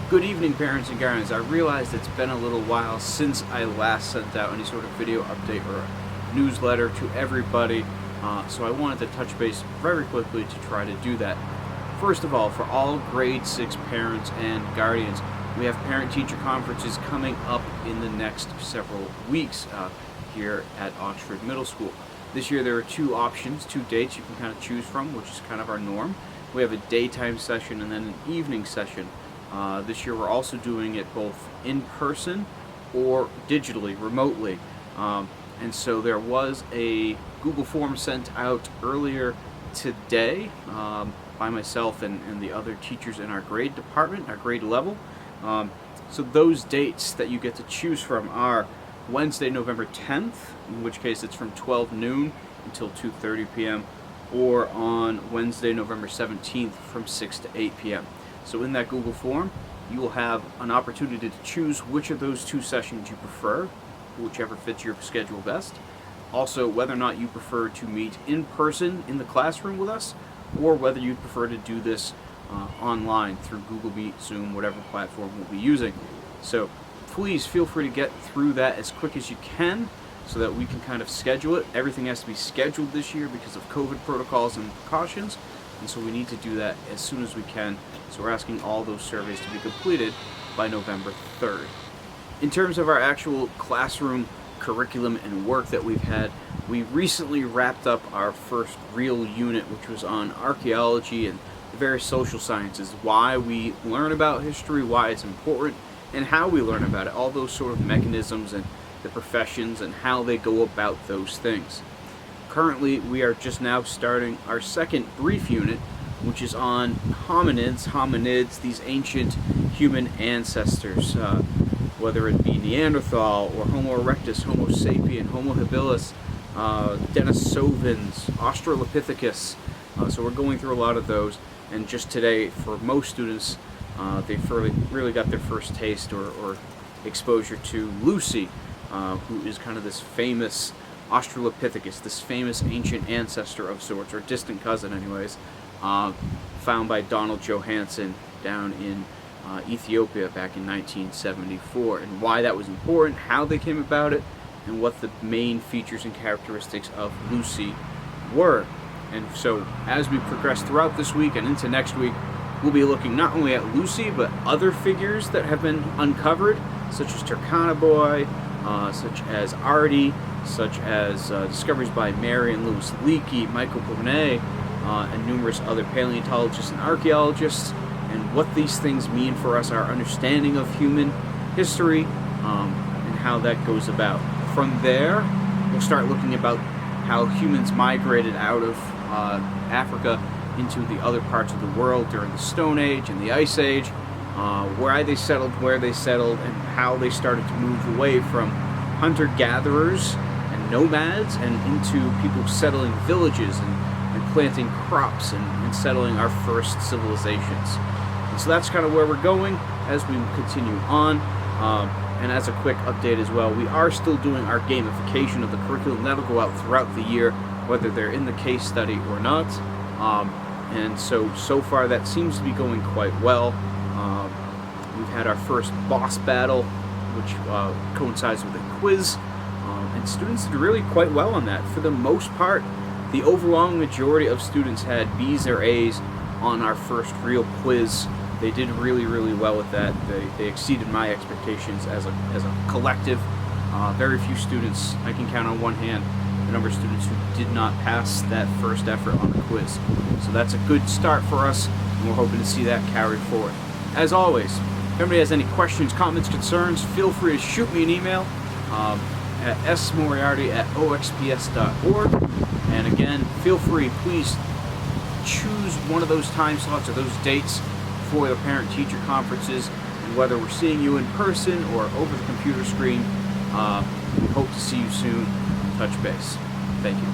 Good evening, parents and guardians. I realized it's been a little while since I last sent out any sort of video update or newsletter to everybody, so I wanted to touch base very quickly to try to do that. First of all, for all grade 6 parents and guardians, we have parent-teacher conferences coming up in the next several weeks here at Oxford Middle School. This year there are two options, two dates you can kind of choose from, which is kind of our norm. We have a daytime session and then an evening session. This year we're also doing it both in person or digitally, remotely. And so there was a Google form sent out earlier today by myself and the other teachers in our grade department, our grade level. So those dates that you get to choose from are Wednesday, November 10th, in which case it's from 12 noon until 2:30 p.m., or on Wednesday, November 17th from 6 to 8 p.m. So in that Google form, you will have an opportunity to choose which of those two sessions you prefer, whichever fits your schedule best. Also, whether or not you prefer to meet in person in the classroom with us, or whether you prefer to do this online through Google Meet, Zoom, whatever platform we'll be using. So please feel free to get through that as quick as you can so that we can kind of schedule it. Everything has to be scheduled this year because of COVID protocols and precautions, and so we need to do that as soon as we can. So we're asking all those surveys to be completed by November 3rd. In terms of our actual classroom curriculum and work that we've had, we recently wrapped up our first real unit, which was on archaeology and the various social sciences, why we learn about history, why it's important, and how we learn about it, all those sort of mechanisms and the professions and how they go about those things. Currently, we are just now starting our second brief unit, which is on hominids, these ancient human ancestors, whether it be Neanderthal or Homo erectus, Homo sapien, Homo habilis, Denisovans, Australopithecus. So we're going through a lot of those, and just today, for most students, they've really got their first taste or exposure to Lucy, who is kind of this famous Australopithecus, this famous ancient ancestor of sorts, or distant cousin anyways, found by Donald Johanson down in Ethiopia back in 1974, and why that was important, how they came about it, and what the main features and characteristics of Lucy were. And so as we progress throughout this week and into next week, we'll be looking not only at Lucy, but other figures that have been uncovered, such as Turkana Boy, such as Artie, such as discoveries by Mary and Louis Leakey, Michael Brunet, and numerous other paleontologists and archaeologists, and what these things mean for us, our understanding of human history, and how that goes about. From there, we'll start looking about how humans migrated out of Africa into the other parts of the world during the Stone Age and the Ice Age, where they settled, and how they started to move away from hunter-gatherers and nomads and into people settling villages and planting crops and settling our first civilizations. And so that's kind of where we're going as we continue on. And as a quick update as well, we are still doing our gamification of the curriculum. That'll go out throughout the year, whether they're in the case study or not. And so far that seems to be going quite well. We've had our first boss battle, which coincides with a quiz, and students did really quite well on that. For the most part, the overwhelming majority of students had B's or A's on our first real quiz. They did really, really well with that. They exceeded my expectations as a collective. Very few students, I can count on one hand, the number of students who did not pass that first effort on the quiz. So that's a good start for us, and we're hoping to see that carried forward. As always, if anybody has any questions, comments, concerns, feel free to shoot me an email at smoriarty@oxps.org. And again, feel free, please choose one of those time slots or those dates for the parent-teacher conferences, and whether we're seeing you in person or over the computer screen, we hope to see you soon. Touch base. Thank you.